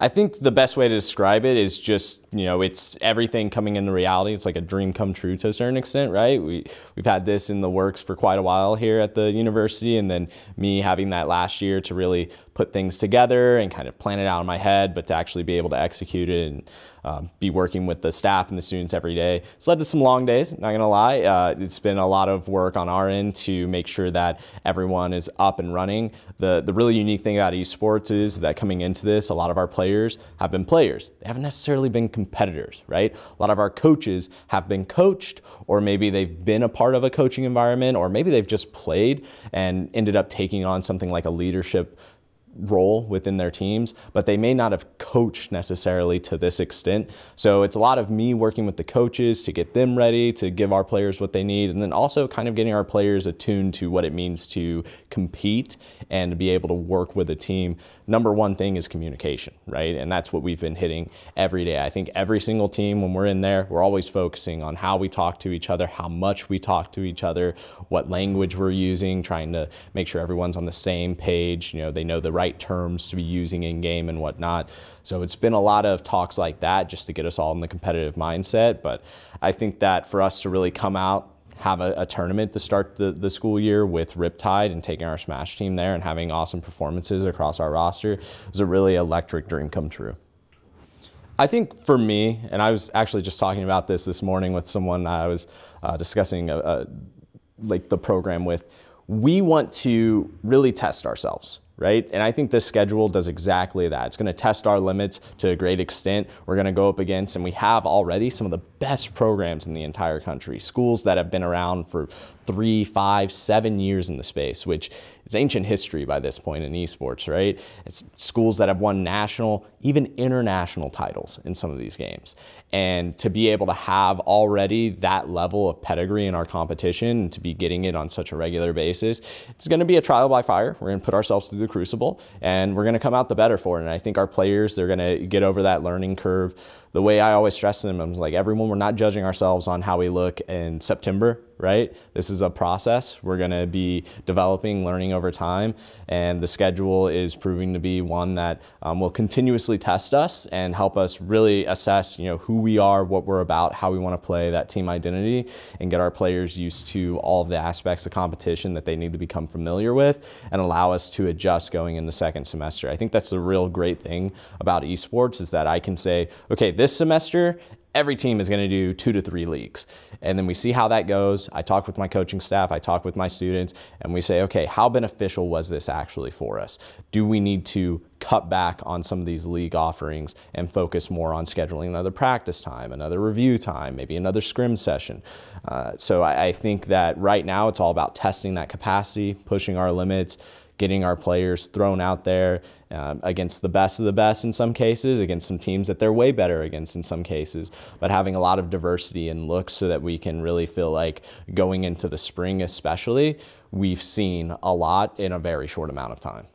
I think the best way to describe it is just, it's everything coming into reality. It's like a dream come true to a certain extent, right? We've had this in the works for quite a while here at the university, and then me having that last year to really put things together and kind of plan it out in my head, but to actually be able to execute it and be working with the staff and the students every day. It's led to some long days, not gonna lie. It's been a lot of work on our end to make sure that everyone is up and running. The really unique thing about esports is that coming into this, a lot of our players have been players. They haven't necessarily been competitors, right? A lot of our coaches have been coached, or maybe they've been a part of a coaching environment, or maybe they've just played and ended up taking on something like a leadership role within their teams, but they may not have coached necessarily to this extent. So it's a lot of me working with the coaches to get them ready, to give our players what they need, and then also kind of getting our players attuned to what it means to compete and to be able to work with a team. Number one thing is communication, right? And that's what we've been hitting every day. I think every single team, when we're in there, we're always focusing on how we talk to each other, how much we talk to each other, what language we're using, trying to make sure everyone's on the same page. They know the right terms to be using in game and whatnot. So it's been a lot of talks like that just to get us all in the competitive mindset. But I think that for us to really come out, have a tournament to start the school year with Riptide and taking our Smash team there and having awesome performances across our roster was a really electric dream come true. I think for me, and I was actually just talking about this morning with someone I was discussing like the program with, we want to really test ourselves, right? And I think this schedule does exactly that. It's going to test our limits to a great extent. We're going to go up against, and we have already, some of the best programs in the entire country, schools that have been around for 3, 5, 7 years in the space, which is ancient history by this point in esports, right? It's schools that have won national, even international titles in some of these games. And to be able to have already that level of pedigree in our competition and to be getting it on such a regular basis, it's going to be a trial by fire. We're going to put ourselves through the crucible, and we're going to come out the better for it. And I think our players, they're going to get over that learning curve. The way I always stress to them, I'm like, everyone, we're not judging ourselves on how we look in September, right? This is a process. We're going to be developing, learning over time, and the schedule is proving to be one that will continuously test us and help us really assess, who we are, what we're about, how we want to play, that team identity, and get our players used to all of the aspects of competition that they need to become familiar with and allow us to adjust going in the second semester. I think that's the real great thing about esports, is that I can say, okay, this semester, every team is going to do 2 to 3 leagues. And then we see how that goes. I talk with my coaching staff, I talk with my students, and we say, okay, how beneficial was this actually for us? Do we need to cut back on some of these league offerings and focus more on scheduling another practice time, another review time, maybe another scrim session? So I think that right now it's all about testing that capacity, pushing our limits, getting our players thrown out there against the best of the best in some cases, against some teams that they're way better against in some cases, but having a lot of diversity in looks so that we can really feel like going into the spring especially, we've seen a lot in a very short amount of time.